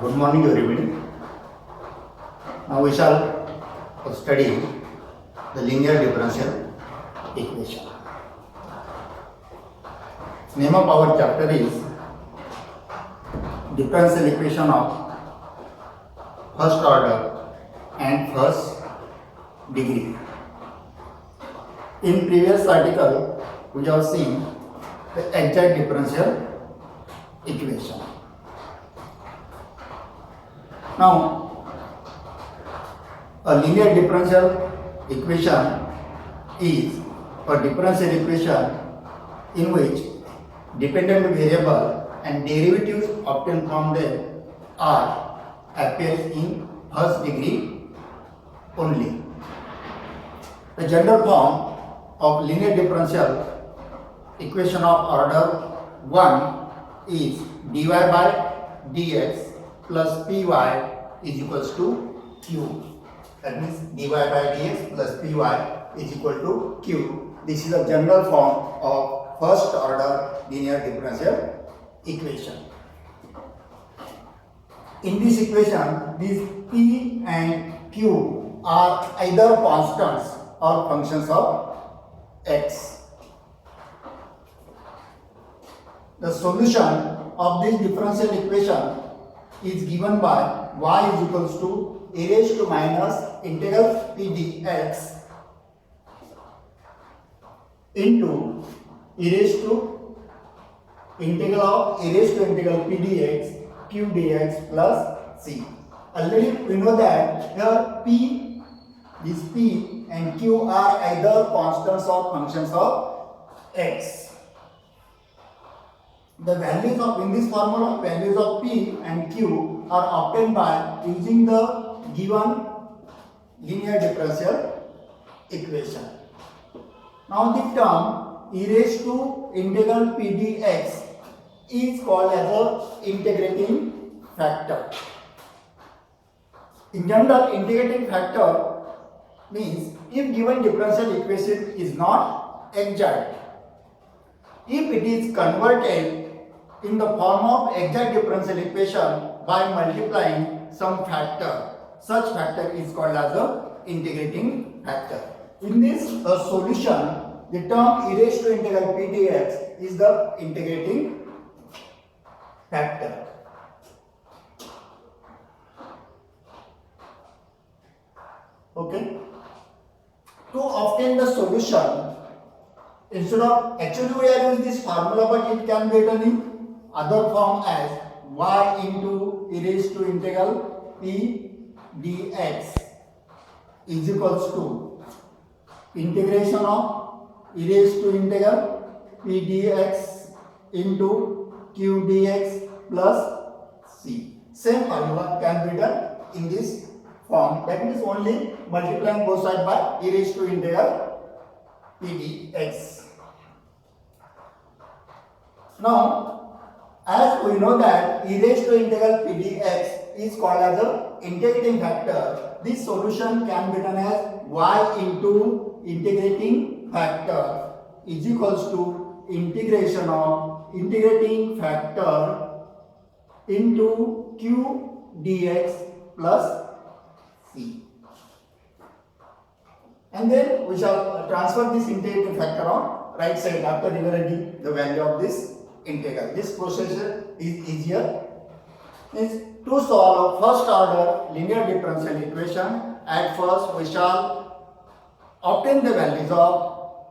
Good morning, everybody. Now we shall study the linear differential equation. Name of our chapter is differential equation of first order and first degree. In previous article, we have seen the exact differential equation. Now, a linear differential equation is a differential equation in which dependent variable and derivatives obtained from them are appears in first degree only. The general form of linear differential equation of order 1 is dy by dx plus py is equals to q. That means dy by dx plus py is equal to q. This is a general form of first order linear differential equation. In this equation, these p and q are either constants or functions of x. The solution of this differential equation is given by y is equals to a raised to minus integral p dx into e raised to integral of a raised to integral p dx q dx plus c. Already we know that here p, this p and q are either constants or functions of x. The values of, in this formula, values of p and q are obtained by using the given linear differential equation. Now the term e raised to integral p dx is called as a integrating factor. In general, integrating factor means if given differential equation is not exact, if it is converted in the form of exact differential equation by multiplying some factor, such factor is called as a integrating factor. In this solution, the term e raised to integral p dx is the integrating factor. Okay. To obtain the solution, instead of, actually we are using this formula, but it can be written in other form as y into e raised to integral p dx is equals to integration of e raised to integral p dx into q dx plus c. Same formula can be done in this form, that is only multiplying both sides by e raised to integral p dx. Now, as we know that e raised to integral p dx is called as a integrating factor, this solution can be done as y into integrating factor is equals to integration of integrating factor into q dx plus c. And then we shall transfer this integrating factor on right side after rewriting the value of this integral. This procedure is easier. Means to solve first order linear differential equation, at first we shall obtain the values of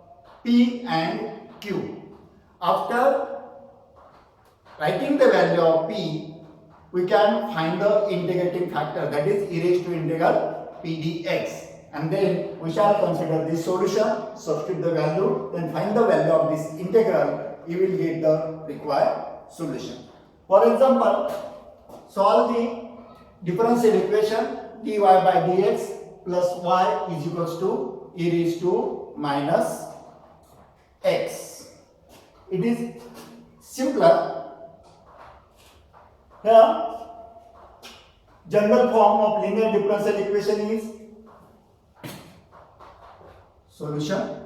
p and q. After writing the value of p, we can find the integrating factor, that is e raised to integral p dx. And then we shall consider this solution, substitute the value, then find the value of this integral. You will get the required solution. For example, solve the differential equation dy by dx plus y is equals to e raised to minus x. It is simpler. Here, general form of linear differential equation is solution.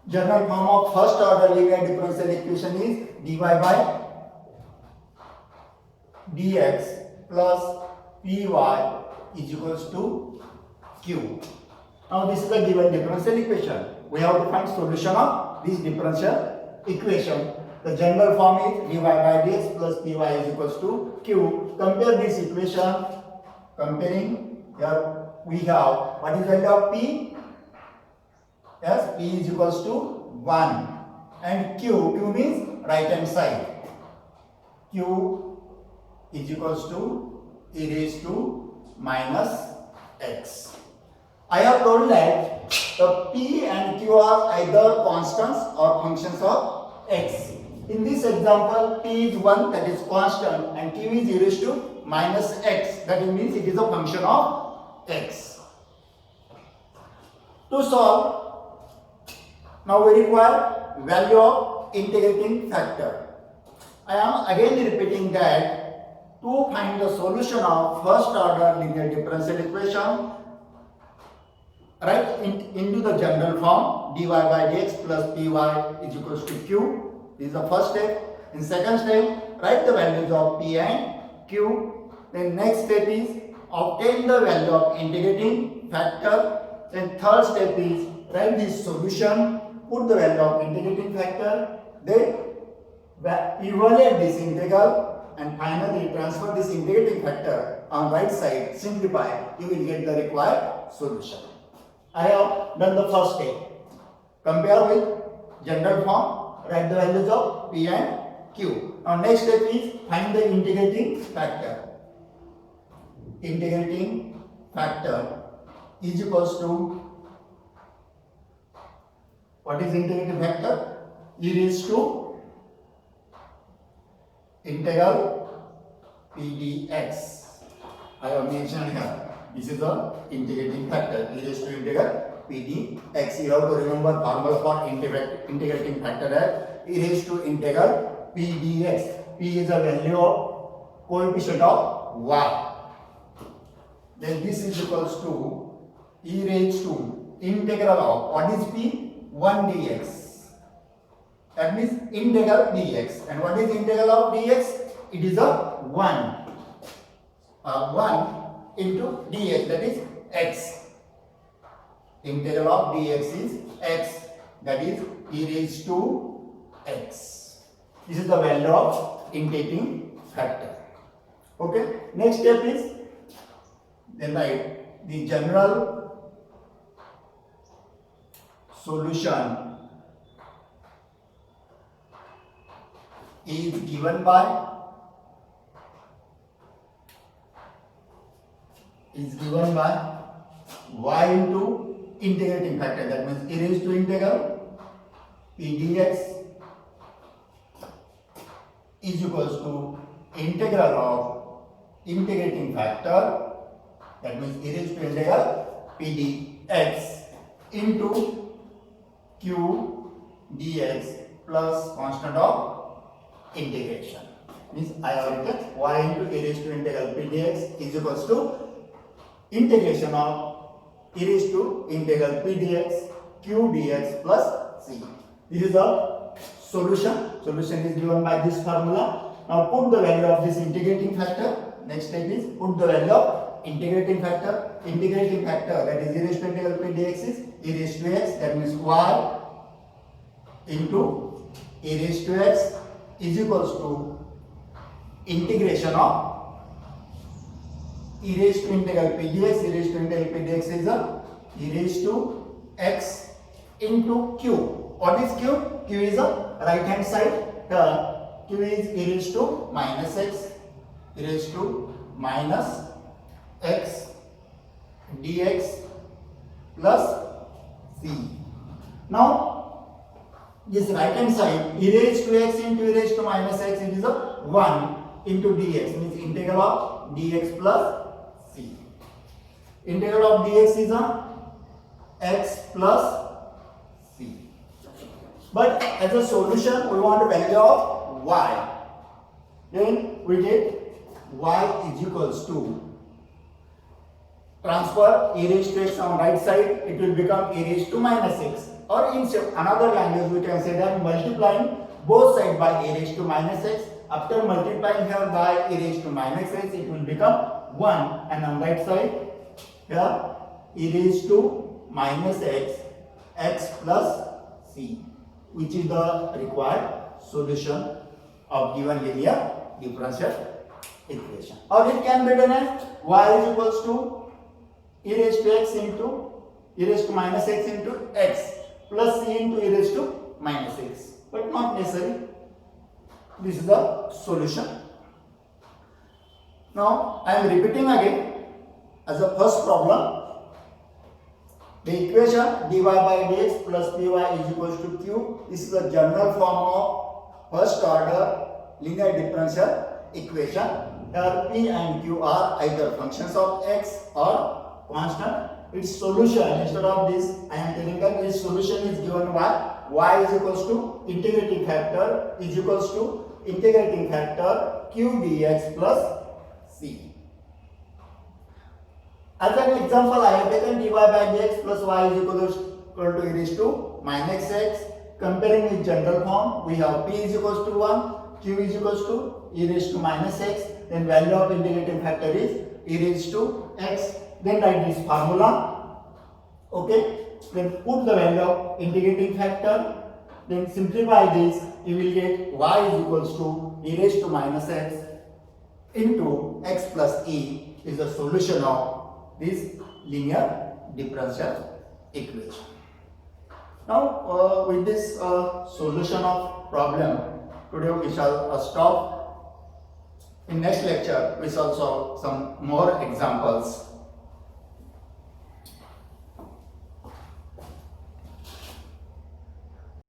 General form of first order linear differential equation is dy by dx plus py is equals to q. Now this is a given differential equation. We have to find solution of this differential equation. The general form is dy by dx plus py is equals to q. Compare this equation. Comparing here we have what is the value of p? Yes, p is equals to 1 and q means right hand side. Q is equals to e raised to minus x. I have told that the p and q are either constants or functions of x. In this example, p is 1, that is constant, and q is e raised to minus x, that means it is a function of x. To solve, now we require value of integrating factor. I am again repeating that to find the solution of first order linear differential equation, write into the general form dy by dx plus py is equals to q. This is the first step. In second step, write the values of p and q. Then next step is obtain the value of integrating factor. Then third step is write this solution, put the value of integrating factor, then evaluate this integral, and finally transfer this integrating factor on right side, simplify, you will get the required solution. I have done the first step. Compare with general form, write the values of p and q. Now next step is find the integrating factor. Integrating factor is equals to, what is integrating factor? E raised to integral p dx. I have mentioned here. This is the integrating factor. E raised to integral p dx. You have to remember formula for integrating factor as e raised to integral p dx. P is a value of coefficient of y. Then this is equals to e raised to integral of, what is p? 1 dx. That means integral dx. And what is integral of dx? It is a 1. 1 into dx, that is x. Integral of dx is x, that is e raised to x. This is the value of integrating factor. Okay. Next step is then write the general solution is given by y into integrating factor, that means e raised to integral p dx is equals to integral of integrating factor, that means e raised to integral p dx into q dx plus constant of integration. Means I have written y into e raised to integral p dx is equals to integration of e raised to integral p dx q dx plus c. This is the solution. Solution is given by this formula. Now put the value of this integrating factor. Next step is put the value of integrating factor. Integrating factor, that is e raised to integral p dx is e raised to x, that means y into e raised to x is equals to integration of e raised to integral p dx. E raised to integral p dx is a e raised to x into q. What is q? Q is a right hand side term. Q is e raised to minus x, e raised to minus x dx plus c. Now this right hand side, e raised to x into e raised to minus x, it is a 1 into dx, means integral of dx plus c. Integral of dx is a x plus c. But as a solution, we want a value of y. Then we get y is equals to, transfer e raised to x on right side, it will become e raised to minus x. Or in another language, we can say that multiplying both sides by e raised to minus x, after multiplying here by e raised to minus x, it will become 1, and on right side here e raised to minus x plus c, which is the required solution of given linear differential equation. Or it can be done as y is equals to e raised to x into e raised to minus x into x plus c into e raised to minus x, but not necessary. This is the solution. Now I am repeating again as a first problem. The equation dy by dx plus py is equals to q. This is the general form of first order linear differential equation. Here p and q are either functions of x or constant. Its solution, instead of this, I am telling that its solution is given by y is equals to integrating factor is equals to integrating factor q dx plus c. As an example, I have taken dy by dx plus y is equal to e raised to minus x. Comparing with general form, we have p is equals to 1, q is equals to e raised to minus x, then value of integrating factor is e raised to x. Then write this formula. Okay, then put the value of integrating factor, then simplify this, you will get y is equals to e raised to minus x into x plus e is the solution of this linear differential equation. Now with this solution of problem, today we shall stop. In next lecture we shall solve some more examples.